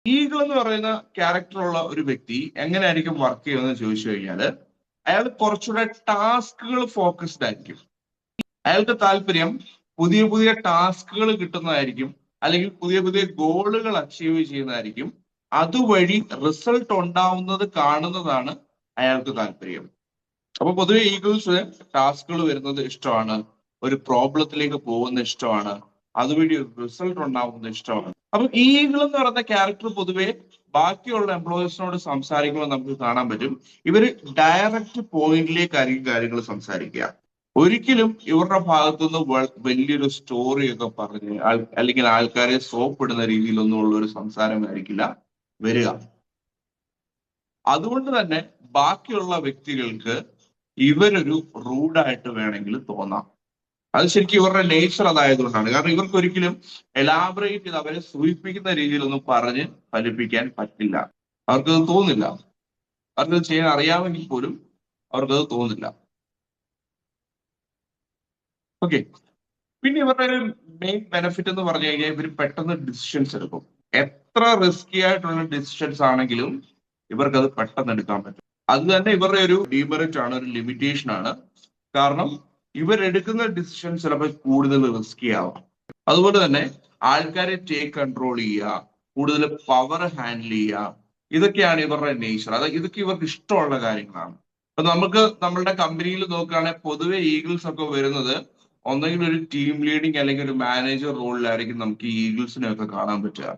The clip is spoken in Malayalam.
ഈഗിൾ എന്ന് പറയുന്ന ക്യാരക്ടറുള്ള ഒരു വ്യക്തി എങ്ങനെയായിരിക്കും വർക്ക് ചെയ്യുന്നത് ചോദിച്ചു കഴിഞ്ഞാൽ അയാൾ കുറച്ചുകൂടെ ടാസ്കുകൾ ഫോക്കസ്ഡ് ആയിരിക്കും. അയാൾക്ക് താല്പര്യം പുതിയ പുതിയ ടാസ്കുകൾ കിട്ടുന്നതായിരിക്കും, അല്ലെങ്കിൽ പുതിയ പുതിയ ഗോളുകൾ അച്ചീവ് ചെയ്യുന്നതായിരിക്കും. അതുവഴി റിസൾട്ട് ഉണ്ടാവുന്നത് കാണുന്നതാണ് അയാൾക്ക് താല്പര്യം. അപ്പൊ പൊതുവെ ഈഗിൾസ് ടാസ്കുകൾ വരുന്നത് ഇഷ്ടമാണ്, ഒരു പ്രോബ്ലത്തിലേക്ക് പോകുന്ന ഇഷ്ടമാണ്, അതുവഴി ഒരു റിസൾട്ട് ഉണ്ടാവുന്നത് ഇഷ്ടമാണ്. അപ്പൊ ഈഗിൾ എന്ന് പറയുന്ന ക്യാരക്ടർ പൊതുവെ ബാക്കിയുള്ള എംപ്ലോയീസിനോട് സംസാരിക്കുമ്പോൾ നമുക്ക് കാണാൻ പറ്റും, ഇവര് ഡയറക്റ്റ് പോയിന്റിലേക്കായിരിക്കും കാര്യങ്ങൾ സംസാരിക്കുക. ഒരിക്കലും ഇവരുടെ ഭാഗത്തുനിന്ന് വലിയൊരു സ്റ്റോറി ഒക്കെ പറഞ്ഞ് അല്ലെങ്കിൽ ആൾക്കാരെ സോപ്പിടുന്ന രീതിയിലൊന്നും ഒരു സംസാരമായിരിക്കില്ല വരിക. അതുകൊണ്ട് തന്നെ ബാക്കിയുള്ള വ്യക്തികൾക്ക് ഇവരൊരു റൂഡായിട്ട് വേണമെങ്കിൽ തോന്നാം. അത് ശരിക്കും ഇവരുടെ നേച്ചർ അതായതുകൊണ്ടാണ്. കാരണം ഇവർക്ക് ഒരിക്കലും എലാബറേറ്റ് ചെയ്ത് അവരെ സൂചിപ്പിക്കുന്ന രീതിയിലൊന്നും പറഞ്ഞ് ഫലിപ്പിക്കാൻ പറ്റില്ല. അവർക്കത് തോന്നില്ല. അവർക്കത് ചെയ്യാൻ അറിയാമെങ്കിൽ പോലും അവർക്കത് തോന്നില്ല. ഓക്കെ. പിന്നെ ഇവരുടെ ഒരു മെയിൻ ബെനിഫിറ്റ് എന്ന് പറഞ്ഞു കഴിഞ്ഞാൽ ഇവർ പെട്ടെന്ന് ഡിസിഷൻസ് എടുക്കും. എത്ര റിസ്കി ആയിട്ടുള്ള ഡിസിഷൻസ് ആണെങ്കിലും ഇവർക്കത് പെട്ടെന്ന് എടുക്കാൻ പറ്റും. അത് തന്നെ ഇവരുടെ ഒരു ഡീമെറിറ്റ് ആണ്, ഒരു ലിമിറ്റേഷൻ ആണ്. കാരണം ഇവരെടുക്കുന്ന ഡിസിഷൻ ചിലപ്പോൾ കൂടുതൽ റിസ്കി ആവാം. അതുപോലെ തന്നെ ആൾക്കാരെ ടേക്ക് കൺട്രോൾ ചെയ്യുക, കൂടുതൽ പവർ ഹാൻഡിൽ ചെയ്യുക, ഇതൊക്കെയാണ് ഇവരുടെ നേച്ചർ. ഇതൊക്കെ ഇവർക്ക് ഇഷ്ടമുള്ള കാര്യങ്ങളാണ്. അപ്പൊ നമുക്ക് നമ്മളുടെ കമ്പനിയിൽ നോക്കുകയാണെങ്കിൽ പൊതുവെ ഈഗിൾസ് ഒക്കെ വരുന്നത് ഒന്നെങ്കിൽ ഒരു ടീം ലീഡിങ് അല്ലെങ്കിൽ ഒരു മാനേജർ റോളിലായിരിക്കും നമുക്ക് ഈ ഈഗിൾസിനെ ഒക്കെ കാണാൻ പറ്റുക.